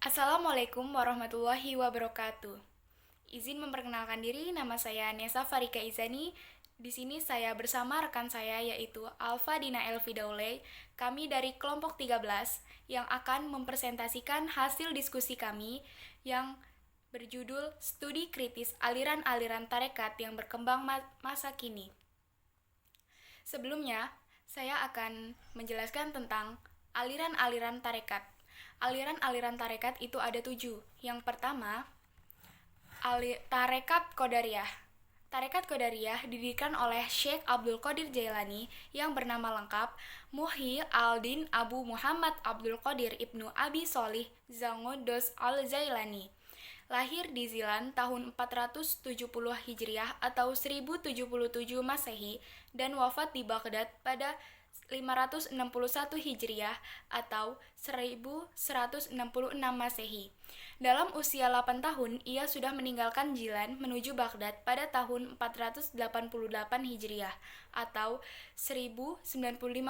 Assalamualaikum warahmatullahi wabarakatuh. Izin memperkenalkan diri, nama saya Nesa Farika Izani. Di sini saya bersama rekan saya yaitu Alfa Dina Elvi Daule. Kami dari kelompok 13 yang akan mempresentasikan hasil diskusi kami yang berjudul Studi Kritis Aliran-aliran Tarekat yang berkembang masa kini. Sebelumnya, saya akan menjelaskan tentang aliran-aliran tarekat. Aliran-aliran tarekat itu ada 7. Yang pertama, Tarekat Qadariyah. Tarekat Qadariyah didirikan oleh Syekh Abdul Qadir Jailani yang bernama lengkap Muhyi al-Din Abu Muhammad Abdul Qadir Ibnu Abi Sholih Zangodos al-Jailani. Lahir di Zilan tahun 470 Hijriah atau 1077 Masehi dan wafat di Baghdad pada 561 Hijriah atau 1166 Masehi. Dalam usia 8 tahun, ia sudah meninggalkan Jilan menuju Baghdad pada tahun 488 Hijriah atau 1095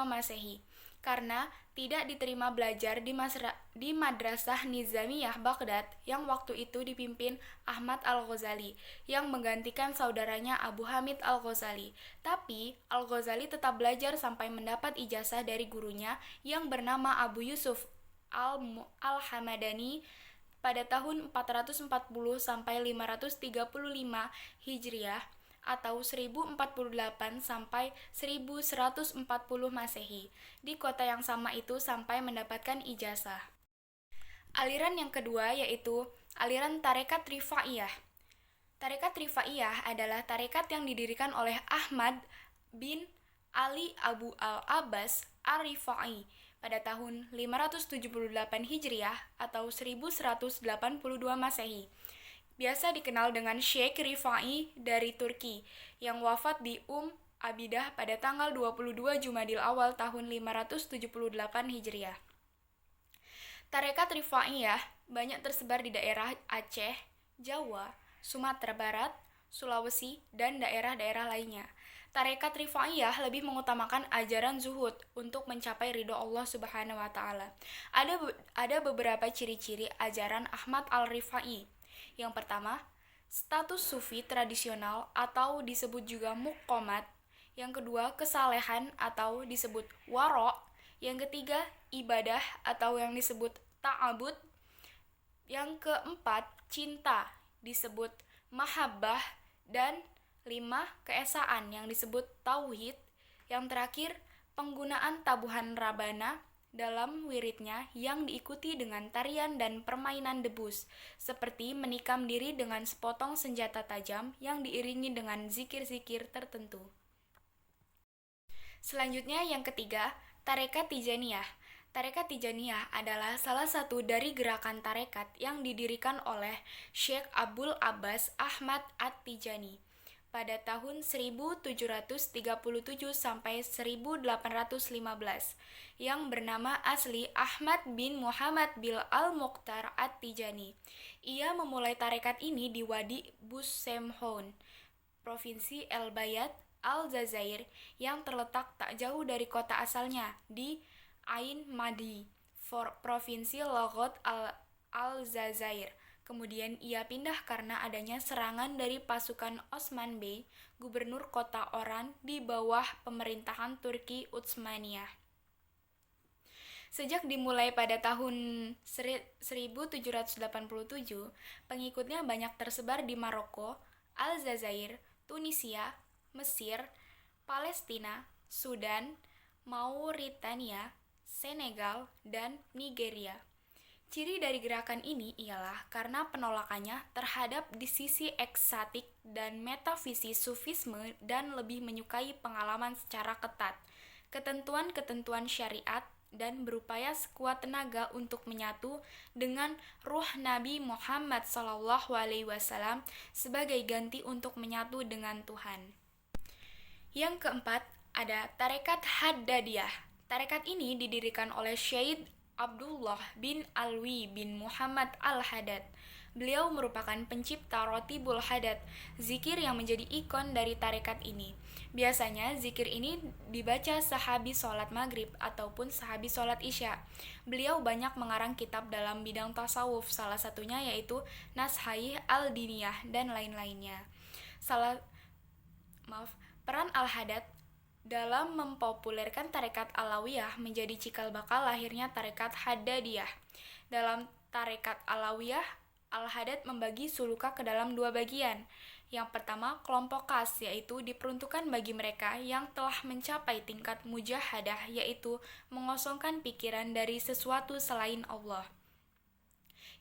Masehi karena tidak diterima belajar di Madrasah Nizamiyah Baghdad yang waktu itu dipimpin Ahmad Al-Ghazali yang menggantikan saudaranya Abu Hamid Al-Ghazali. Tapi Al-Ghazali tetap belajar sampai mendapat ijazah dari gurunya yang bernama Abu Yusuf Al-Hamadani pada tahun 440 sampai 535 Hijriah atau 1048 sampai 1140 Masehi di kota yang sama itu sampai mendapatkan ijazah. Aliran yang kedua yaitu aliran Tarekat Rifaiyah. Tarekat Rifaiyah adalah tarekat yang didirikan oleh Ahmad bin Ali Abu al-Abbas Ar-Rifai pada tahun 578 Hijriah atau 1182 Masehi. Biasa dikenal dengan Syekh Rifai dari Turki yang wafat di Abidah pada tanggal 22 Jumadil Awal tahun 578 Hijriah. Tarekat Rifaiyah banyak tersebar di daerah Aceh, Jawa, Sumatera Barat, Sulawesi, dan daerah-daerah lainnya. Tarekat Rifaiyah lebih mengutamakan ajaran zuhud untuk mencapai ridho Allah Subhanahu wa taala. Ada beberapa ciri-ciri ajaran Ahmad Al-Rifai. Yang pertama, status sufi tradisional atau disebut juga muqomat. Yang kedua, kesalehan atau disebut waro. Yang ketiga, ibadah atau yang disebut ta'abud. Yang keempat, cinta disebut mahabbah. Dan 5, keesaan yang disebut tauhid. Yang terakhir, penggunaan tabuhan rabana dalam wiridnya yang diikuti dengan tarian dan permainan debus, seperti menikam diri dengan sepotong senjata tajam yang diiringi dengan zikir-zikir tertentu. Selanjutnya yang ketiga, Tarekat Tijaniyah. Tarekat Tijaniyah adalah salah satu dari gerakan tarekat yang didirikan oleh Syekh Abdul Abbas Ahmad At-Tijani pada tahun 1737 sampai 1815 yang bernama asli Ahmad bin Muhammad bin Al-Mukhtar At-Tijani. Ia memulai tarekat ini di Wadi Busemhon, Provinsi El Bayat, Aljazair yang terletak tak jauh dari kota asalnya di Ain Madi, Provinsi Logod Aljazair. Kemudian ia pindah karena adanya serangan dari pasukan Osman Bey, gubernur kota Oran di bawah pemerintahan Turki Utsmaniyah. Sejak dimulai pada tahun 1787, pengikutnya banyak tersebar di Maroko, Aljazair, Tunisia, Mesir, Palestina, Sudan, Mauritania, Senegal, dan Nigeria. Ciri dari gerakan ini ialah karena penolakannya terhadap di sisi ekstatik dan metafisik sufisme dan lebih menyukai pengalaman secara ketat, ketentuan-ketentuan syariat, dan berupaya sekuat tenaga untuk menyatu dengan ruh Nabi Muhammad SAW sebagai ganti untuk menyatu dengan Tuhan. Yang keempat, ada Tarekat Haddadiyah. Tarekat ini didirikan oleh Syekh Abdullah bin Alwi bin Muhammad Al-Haddad Beliau merupakan pencipta Rotibul Hadat, zikir yang menjadi ikon dari tarekat ini. Biasanya zikir ini dibaca sehabis sholat maghrib ataupun sehabis sholat isya. Beliau banyak mengarang kitab dalam bidang tasawuf, salah satunya yaitu Nashai al-Diniyah dan lain-lainnya. Peran Al-Haddad dalam mempopulerkan tarekat Alawiyah menjadi cikal bakal lahirnya tarekat Haddadiyah. Dalam tarekat Alawiyah, Al-Haddad membagi suluka ke dalam dua bagian. Yang pertama, kelompok khas, yaitu diperuntukkan bagi mereka yang telah mencapai tingkat mujahadah, yaitu mengosongkan pikiran dari sesuatu selain Allah.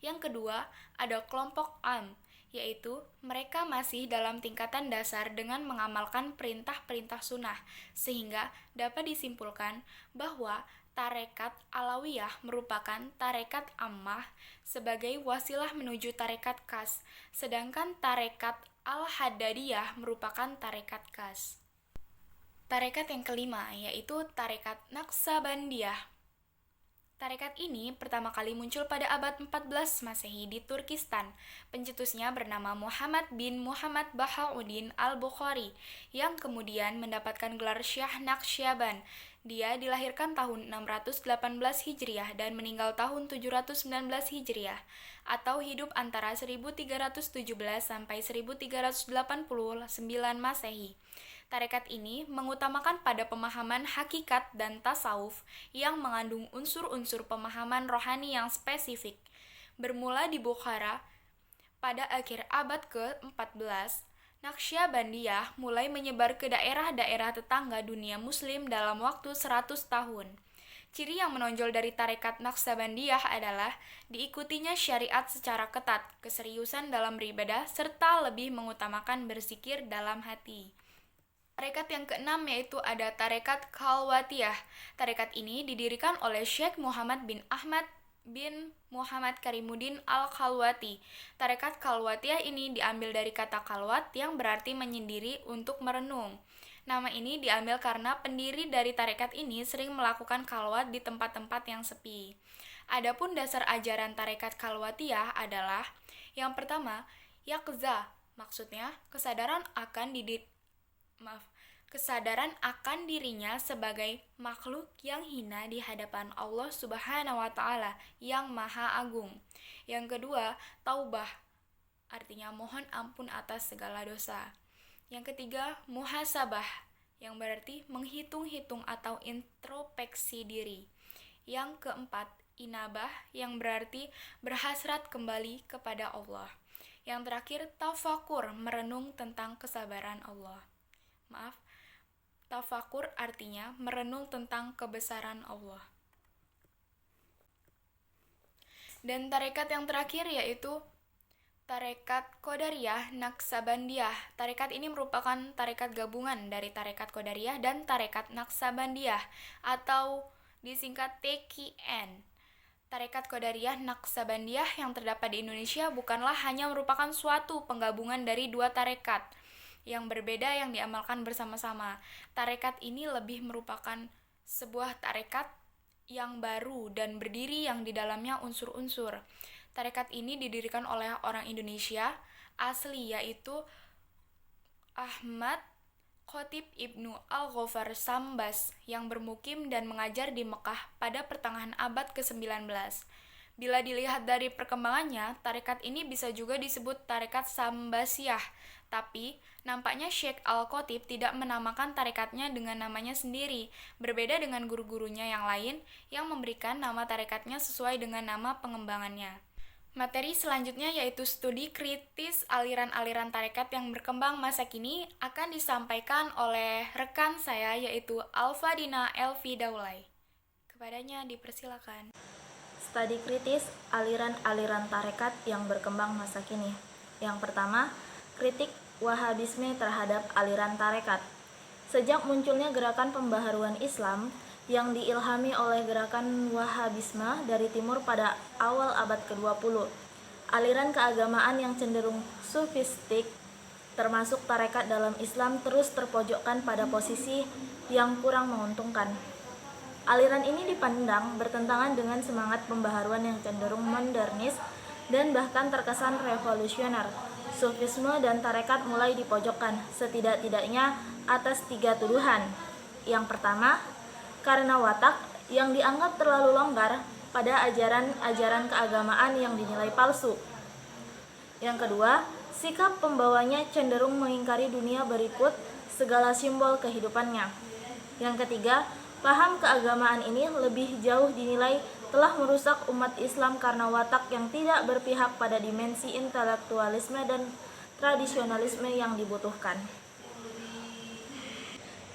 Yang kedua, ada kelompok am, yaitu mereka masih dalam tingkatan dasar dengan mengamalkan perintah-perintah sunnah, sehingga dapat disimpulkan bahwa tarekat Alawiyah merupakan tarekat ammah sebagai wasilah menuju tarekat khas, sedangkan tarekat Al-Haddadiyah merupakan tarekat khas. Tarekat yang kelima yaitu tarekat Naksabandiyah. Tarekat ini pertama kali muncul pada abad 14 Masehi di Turkistan. Pencetusnya bernama Muhammad bin Muhammad Bahauddin al-Bukhari, yang kemudian mendapatkan gelar Syah Naqsyaban. Dia dilahirkan tahun 618 Hijriah dan meninggal tahun 719 Hijriah, atau hidup antara 1317 sampai 1389 Masehi. Tarekat ini mengutamakan pada pemahaman hakikat dan tasawuf yang mengandung unsur-unsur pemahaman rohani yang spesifik. Bermula di Bukhara pada akhir abad ke-14, Naqsyabandiyah mulai menyebar ke daerah-daerah tetangga dunia muslim dalam waktu 100 tahun. Ciri yang menonjol dari tarekat Naqsyabandiyah adalah diikutinya syariat secara ketat, keseriusan dalam beribadah, serta lebih mengutamakan berzikir dalam hati. Tarekat yang keenam yaitu ada tarekat Khalwatiyah. Tarekat ini didirikan oleh Syekh Muhammad bin Ahmad bin Muhammad Karimuddin al-Khalwati. Tarekat Khalwatiyah ini diambil dari kata kalwat yang berarti menyendiri untuk merenung. Nama ini diambil karena pendiri dari tarekat ini sering melakukan khalwat di tempat-tempat yang sepi. Adapun dasar ajaran tarekat Khalwatiyah adalah yang pertama, yaqza, maksudnya kesadaran akan dirinya sebagai makhluk yang hina di hadapan Allah Subhanahu wa Ta'ala yang Maha Agung. Yang kedua, taubah, artinya mohon ampun atas segala dosa. Yang ketiga, muhasabah, yang berarti menghitung-hitung atau introspeksi diri. Yang keempat, inabah, yang berarti berhasrat kembali kepada Allah. Yang terakhir, tafakur, merenung tentang kesabaran Allah. Tafakur artinya merenung tentang kebesaran Allah. Dan tarekat yang terakhir yaitu tarekat Qadariyah Naqsabandiyah. Tarekat ini merupakan tarekat gabungan dari tarekat Qadariyah dan tarekat Naqsabandiyah atau disingkat TQN. Tarekat Qadariyah Naqsabandiyah yang terdapat di Indonesia bukanlah hanya merupakan suatu penggabungan dari dua tarekat yang berbeda yang diamalkan bersama-sama. Tarekat ini lebih merupakan sebuah tarekat yang baru dan berdiri yang di dalamnya unsur-unsur. Tarekat ini didirikan oleh orang Indonesia asli yaitu Ahmad Khotib Ibnu Al-Ghofar Sambas yang bermukim dan mengajar di Mekah pada pertengahan abad ke-19. Bila dilihat dari perkembangannya, tarekat ini bisa juga disebut tarekat Sambasiyah, tapi nampaknya Syekh Al-Khotib tidak menamakan tarekatnya dengan namanya sendiri, berbeda dengan guru-gurunya yang lain yang memberikan nama tarekatnya sesuai dengan nama pengembangannya. Materi selanjutnya yaitu studi kritis aliran-aliran tarekat yang berkembang masa kini akan disampaikan oleh rekan saya yaitu Alfadina Elvi Daulay. Kepadanya dipersilakan. Studi kritis aliran-aliran tarekat yang berkembang masa kini. Yang pertama, kritik Wahabisme terhadap aliran tarekat. Sejak munculnya gerakan pembaharuan Islam yang diilhami oleh gerakan Wahabisme dari timur pada awal abad ke-20, aliran keagamaan yang cenderung sufistik termasuk tarekat dalam Islam terus terpojokkan pada posisi yang kurang menguntungkan. Aliran ini dipandang bertentangan dengan semangat pembaharuan yang cenderung modernis dan bahkan terkesan revolusioner. Sufisme dan tarekat mulai dipojokkan, setidak-tidaknya atas 3 tuduhan. Yang pertama, karena watak yang dianggap terlalu longgar pada ajaran-ajaran keagamaan yang dinilai palsu. Yang kedua, sikap pembawanya cenderung mengingkari dunia berikut segala simbol kehidupannya. Yang ketiga, paham keagamaan ini lebih jauh dinilai telah merusak umat Islam karena watak yang tidak berpihak pada dimensi intelektualisme dan tradisionalisme yang dibutuhkan.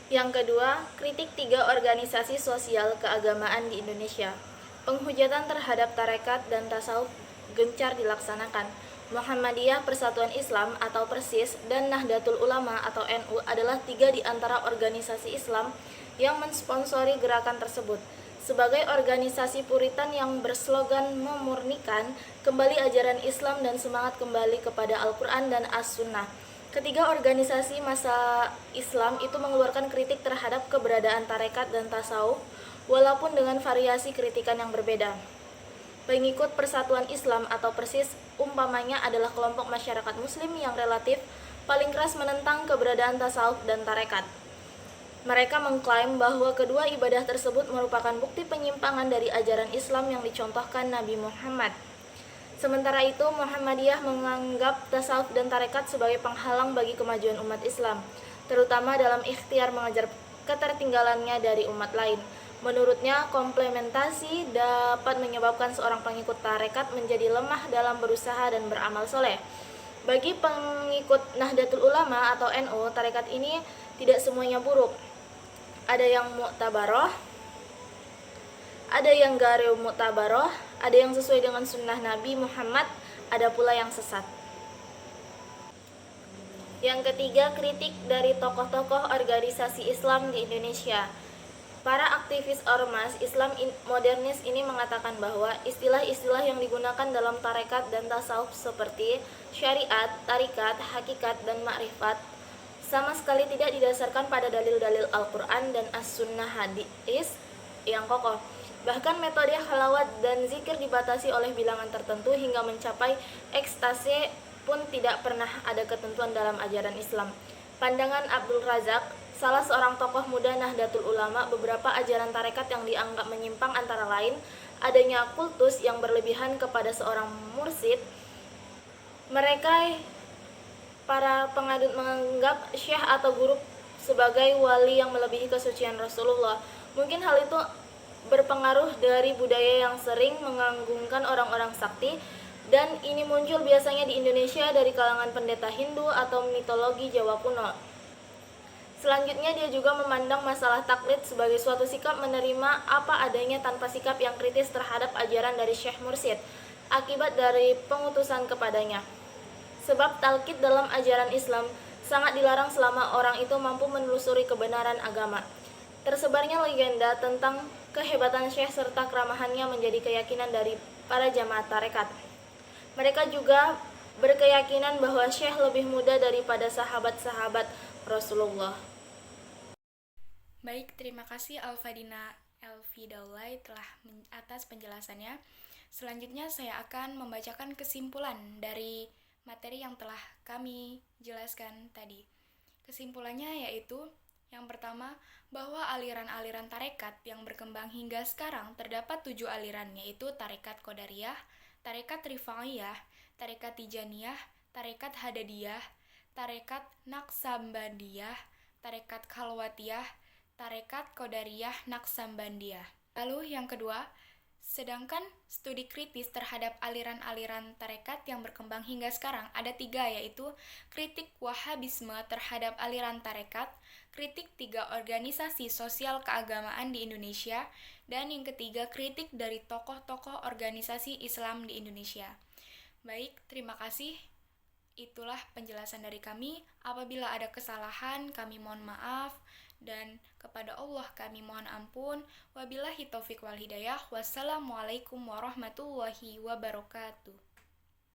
Yang kedua, kritik 3 organisasi sosial keagamaan di Indonesia. Penghujatan terhadap tarekat dan tasawuf gencar dilaksanakan. Muhammadiyah Persatuan Islam atau Persis dan Nahdlatul Ulama atau NU adalah 3 di antara organisasi Islam yang mensponsori gerakan tersebut. Sebagai organisasi Puritan yang berslogan memurnikan kembali ajaran Islam dan semangat kembali kepada Al-Quran dan As-Sunnah, ketiga organisasi massa Islam itu mengeluarkan kritik terhadap keberadaan tarekat dan tasawuf, walaupun dengan variasi kritikan yang berbeda. Pengikut Persatuan Islam atau Persis umpamanya adalah kelompok masyarakat Muslim yang relatif paling keras menentang keberadaan tasawuf dan tarekat. Mereka mengklaim bahwa kedua ibadah tersebut merupakan bukti penyimpangan dari ajaran Islam yang dicontohkan Nabi Muhammad. Sementara itu, Muhammadiyah menganggap tasawuf dan tarekat sebagai penghalang bagi kemajuan umat Islam, terutama dalam ikhtiar mengejar ketertinggalannya dari umat lain. Menurutnya, komplementasi dapat menyebabkan seorang pengikut tarekat menjadi lemah dalam berusaha dan beramal soleh. Bagi pengikut Nahdlatul Ulama atau NU, tarekat ini tidak semuanya buruk. Ada yang mu'tabaroh, ada yang ghair mu'tabaroh, ada yang sesuai dengan sunnah Nabi Muhammad, ada pula yang sesat. Yang ketiga, kritik dari tokoh-tokoh organisasi Islam di Indonesia. Para aktivis ormas Islam modernis ini mengatakan bahwa istilah-istilah yang digunakan dalam tarekat dan tasawuf seperti syariat, tarikat, hakikat, dan ma'rifat sama sekali tidak didasarkan pada dalil-dalil Al-Quran dan As-Sunnah hadis yang kokoh. Bahkan metode halawat dan zikir dibatasi oleh bilangan tertentu hingga mencapai ekstase pun tidak pernah ada ketentuan dalam ajaran Islam. Pandangan Abdul Razak, salah seorang tokoh muda Nahdlatul Ulama, beberapa ajaran tarekat yang dianggap menyimpang antara lain adanya kultus yang berlebihan kepada seorang mursyid. Mereka para pengadut menganggap syekh atau guru sebagai wali yang melebihi kesucian Rasulullah. Mungkin hal itu berpengaruh dari budaya yang sering menganggungkan orang-orang sakti, dan ini muncul biasanya di Indonesia dari kalangan pendeta Hindu atau mitologi Jawa kuno. Selanjutnya, dia juga memandang masalah taklid sebagai suatu sikap menerima apa adanya tanpa sikap yang kritis terhadap ajaran dari syekh mursyid akibat dari pengutusan kepadanya. Sebab talqid dalam ajaran Islam sangat dilarang selama orang itu mampu menelusuri kebenaran agama. Tersebarnya legenda tentang kehebatan syekh serta keramahannya menjadi keyakinan dari para jamaah tarekat. Mereka juga berkeyakinan bahwa syekh lebih muda daripada sahabat-sahabat Rasulullah. Baik, terima kasih Alfadina Elvi Daulay atas penjelasannya. Selanjutnya saya akan membacakan kesimpulan dari materi yang telah kami jelaskan tadi. Kesimpulannya yaitu yang pertama, bahwa aliran-aliran tarekat yang berkembang hingga sekarang terdapat 7 aliran, yaitu tarekat Qadariyah, tarekat Rifaiyah, tarekat Tijaniyah, tarekat Hadadiyah, tarekat Naqsabandiyah, tarekat Khalwatiyah, tarekat Qadariyah Naqsabandiyah. Lalu yang kedua, sedangkan studi kritis terhadap aliran-aliran tarekat yang berkembang hingga sekarang ada 3, yaitu kritik Wahabisme terhadap aliran tarekat, kritik 3 organisasi sosial keagamaan di Indonesia, dan yang ketiga kritik dari tokoh-tokoh organisasi Islam di Indonesia. Baik, terima kasih. Itulah penjelasan dari kami. Apabila ada kesalahan, kami mohon maaf. Dan kepada Allah kami mohon ampun. Wabillahi taufiq wal hidayah. Wassalamualaikum warahmatullahi wabarakatuh.